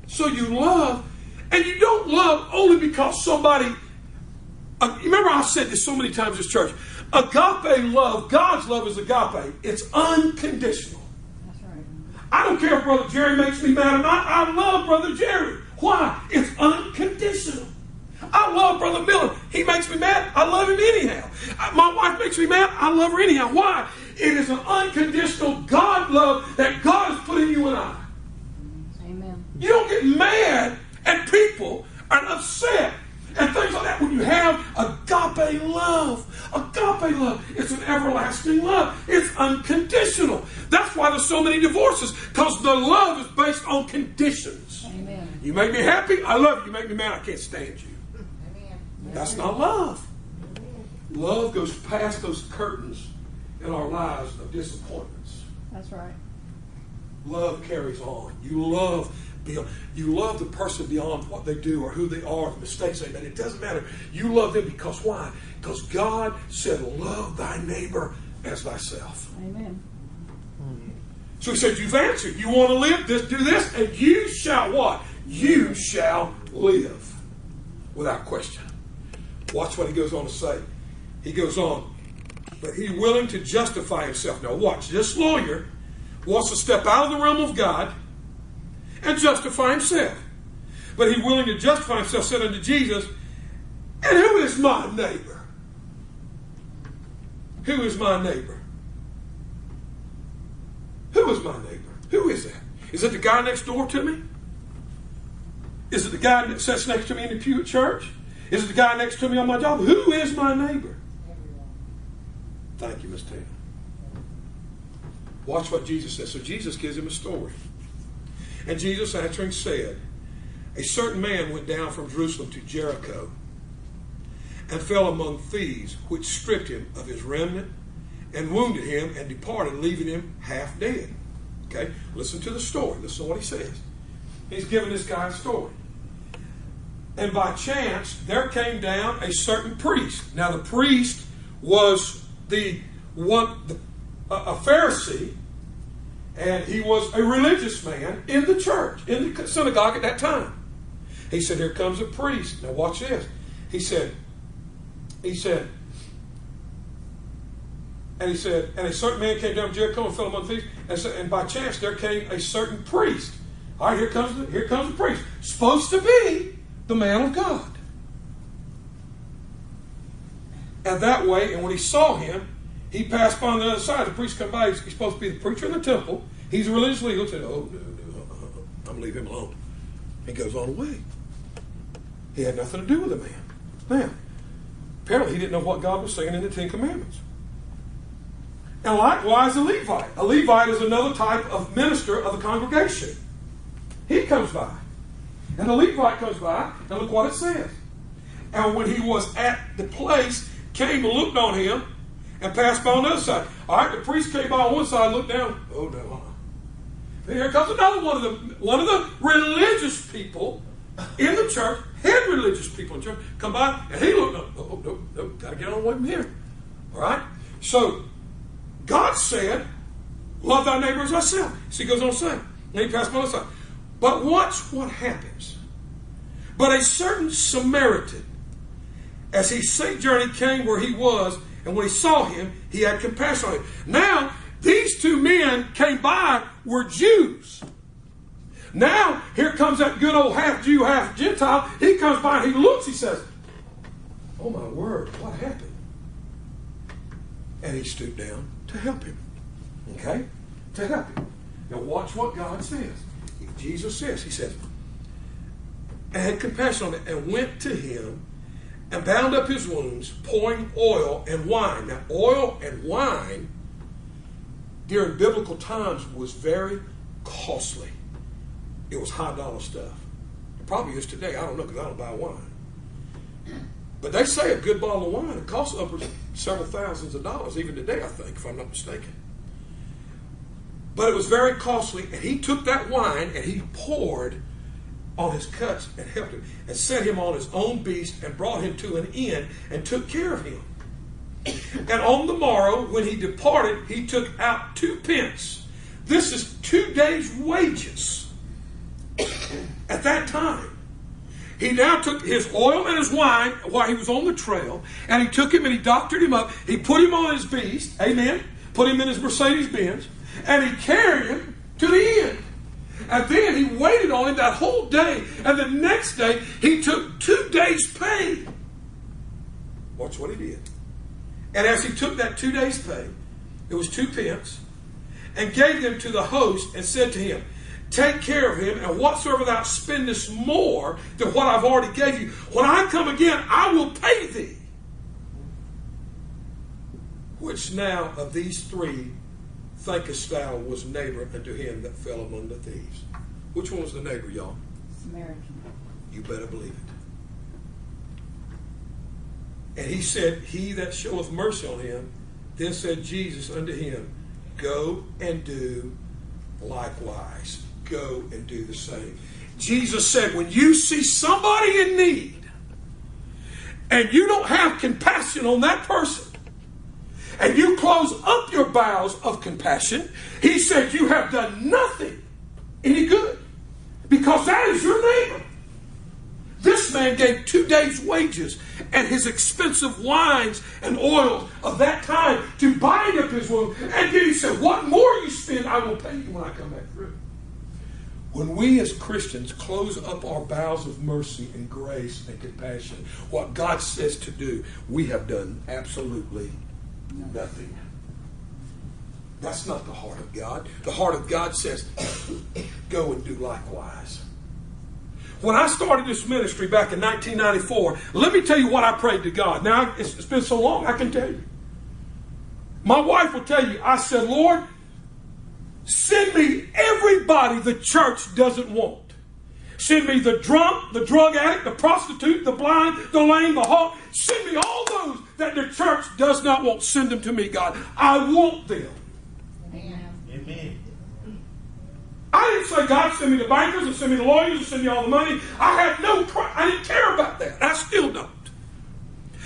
So you love, and you don't love only because somebody, remember I've said this so many times in this church, agape love, God's love is agape. It's unconditional. That's right. I don't care if Brother Jerry makes me mad or not. I love Brother Jerry. Why? It's unconditional. I love Brother Miller. He makes me mad. I love him anyhow. My wife makes me mad. I love her anyhow. Why? It is an unconditional God love that God has put in you and I. Amen. You don't get mad at people and upset and things like that when you have agape love. Agape love. It's an everlasting love. It's unconditional. That's why there's so many divorces, because the love is based on conditions. Amen. You make me happy, I love you. You make me mad, I can't stand you. Amen. That's not love. Love goes past those curtains in our lives of disappointments. That's right. Love carries on. You love the person beyond what they do or who they are, the mistakes they made. It doesn't matter. You love them because why? Because God said, love thy neighbor as thyself. Amen. So he said, you've answered. You want to live? Do this, and you shall what? You shall live. Without question. Watch what he goes on to say. He goes on, but he willing to justify himself. Now watch, this lawyer wants to step out of the realm of God and justify himself. But he willing to justify himself, said unto Jesus, and who is my neighbor? Who is my neighbor? Who is my neighbor? Who is that? Is it the guy next door to me? Is it the guy that sits next to me in the pew at church? Is it the guy next to me on my job? Who is my neighbor? Thank you, Miss Tina. Watch what Jesus says. So Jesus gives him a story. And Jesus answering said, a certain man went down from Jerusalem to Jericho and fell among thieves, which stripped him of his remnant and wounded him and departed, leaving him half dead. Okay, listen to the story. Listen to what he says. He's giving this guy a story. And by chance, there came down a certain priest. Now the priest was a Pharisee, and he was a religious man in the church, in the synagogue at that time. He said, here comes a priest. Now watch this. He said, and a certain man came down from Jericho and fell among thieves, and by chance there came a certain priest. All right, here comes the priest. Supposed to be the man of God. And that way, and when he saw him, he passed by on the other side. The priest come by. He's supposed to be the preacher in the temple. He's a religious leader. He looks at him. Oh, no, I'm going to leave him alone. He goes on away. He had nothing to do with the man. Now, apparently he didn't know what God was saying in the Ten Commandments. And likewise a Levite. A Levite is another type of minister of the congregation. He comes by. And the Levite comes by, and look what it says. And when he was at the place, came and looked on him, and passed by on the other side. All right, the priest came by on one side, looked down. Oh, no. And here comes another one of the religious people in the church, head religious people in the church, come by, and he looked up. Oh, no, got to get on away from here. All right? So, God said, love thy neighbor as thyself. So he goes on to say, and he passed by on the side. But watch what happens. But a certain Samaritan, as he sojourned, came where he was, and when he saw him, he had compassion on him. Now, these two men came by were Jews. Now, here comes that good old half Jew, half Gentile. He comes by and he looks, he says, oh my word, what happened? And he stooped down to help him. Okay? To help him. Now watch what God says. Jesus says, he says, and had compassion on him, and went to him, and bound up his wounds, pouring oil and wine. Now, oil and wine during biblical times was very costly. It was high dollar stuff. It probably is today. I don't know, because I don't buy wine. But they say a good bottle of wine, it costs upwards of several thousands of dollars, even today, I think, if I'm not mistaken. But it was very costly, and he took that wine and he poured on his cuts and helped him, and set him on his own beast, and brought him to an inn, and took care of him. And on the morrow, when he departed, he took out 2 pence. This is 2 days' wages. At that time, he now took his oil and his wine while he was on the trail, and he took him and he doctored him up. He put him on his beast, amen, put him in his Mercedes-Benz, and he carried him to the end. And then he waited on him that whole day, and the next day he took 2 days' pay. Watch what he did. And as he took that 2 days' pay, it was 2 pence, and gave them to the host, and said to him, take care of him, and whatsoever thou spendest more than what I've already gave you, when I come again, I will pay thee. Which now of these 3 thinkest thou was neighbor unto him that fell among the thieves? Which one was the neighbor, y'all? Samaritan. You better believe it. And he said, he that showeth mercy on him. Then said Jesus unto him, go and do likewise. Go and do the same. Jesus said, when you see somebody in need and you don't have compassion on that person, and you close up your bowels of compassion, he said you have done nothing any good, because that is your neighbor. This man gave 2 days' wages and his expensive wines and oils of that time to bind up his wound. And then he said, what more you spend, I will pay you when I come back through. When we as Christians close up our bowels of mercy and grace and compassion, what God says to do, we have done absolutely nothing. That's not the heart of God. The heart of God says, go and do likewise. When I started this ministry back in 1994, let me tell you what I prayed to God. Now, it's been so long, I can tell you. My wife will tell you, I said, Lord, send me everybody the church doesn't want. Send me the drunk, the drug addict, the prostitute, the blind, the lame, the halt. Send me all those that the church does not want. Send them to me, God. I want them. Amen. Amen. I didn't say, God, send me the bankers and send me the lawyers and send me all the money. I didn't care about that. I still don't.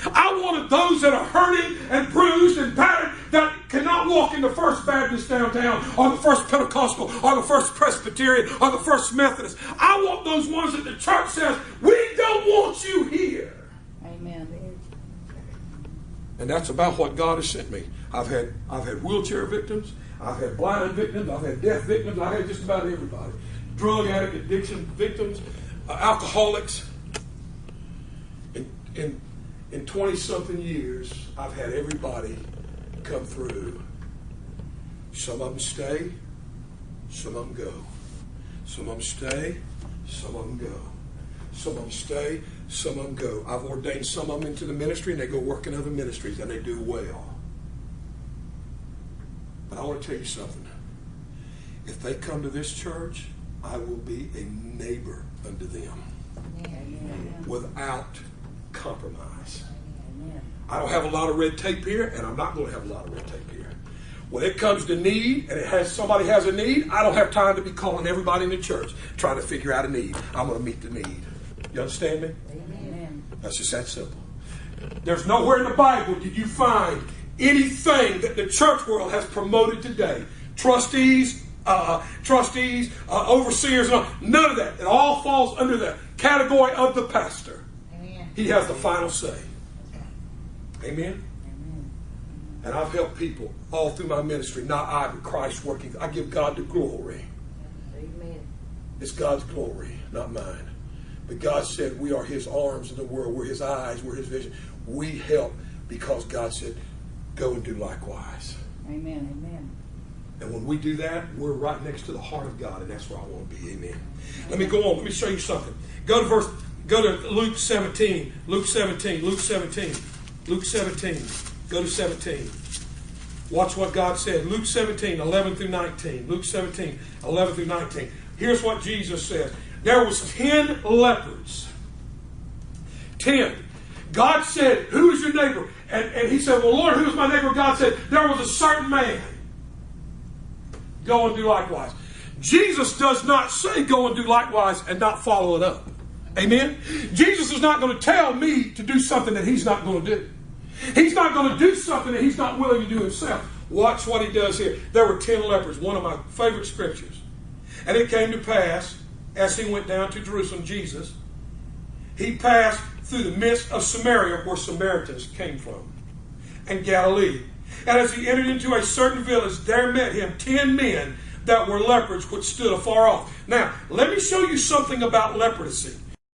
I wanted those that are hurting and bruised and battered, that cannot walk in the First Baptist downtown, or the First Pentecostal, or the First Presbyterian, or the First Methodist. I want those ones that the church says, we don't want you here. Amen. And that's about what God has sent me. I've had wheelchair victims. I've had blind victims. I've had deaf victims. I've had just about everybody. Drug addict, addiction victims, alcoholics. In 20-something years, I've had everybody come through. Some of them stay, some of them go. Some of them stay, some of them go. Some of them stay, some of them go. I've ordained some of them into the ministry, and they go work in other ministries, and they do well. But I want to tell you something. If they come to this church, I will be a neighbor unto them. Amen. Without compromise. Amen. I don't have a lot of red tape here, and I'm not going to have a lot of red tape here. When it comes to need, and somebody has a need, I don't have time to be calling everybody in the church trying to figure out a need. I'm going to meet the need. You understand me? Amen. That's just that simple. There's nowhere in the Bible did you find anything that the church world has promoted today. Trustees, overseers, none of that. It all falls under the category of the pastor. Amen. He has the final say. Amen? Amen. And I've helped people all through my ministry. Not I, but Christ working. I give God the glory. Amen. It's God's glory, not mine. But God said we are His arms in the world. We're His eyes. We're His vision. We help because God said, go and do likewise. Amen. Amen. And when we do that, we're right next to the heart of God, and that's where I want to be. Amen. Let me go on. Let me show you something. Go to Luke 17. Luke 17. Luke 17. Luke 17. Go to 17. Watch what God said. Luke 17, 11 through 19. Luke 17, 11 through 19. Here's what Jesus said. There was 10 lepers. 10. God said, who is your neighbor? And he said, well, Lord, who is my neighbor? God said, there was a certain man. Go and do likewise. Jesus does not say go and do likewise and not follow it up. Amen? Jesus is not going to tell me to do something that He's not going to do. He's not going to do something that He's not willing to do Himself. Watch what He does here. There were 10 lepers, one of my favorite scriptures. And it came to pass, as he went down to Jerusalem, Jesus, he passed through the midst of Samaria, where Samaritans came from, and Galilee. And as he entered into a certain village, there met him 10 men that were lepers, which stood afar off. Now, let me show you something about leprosy.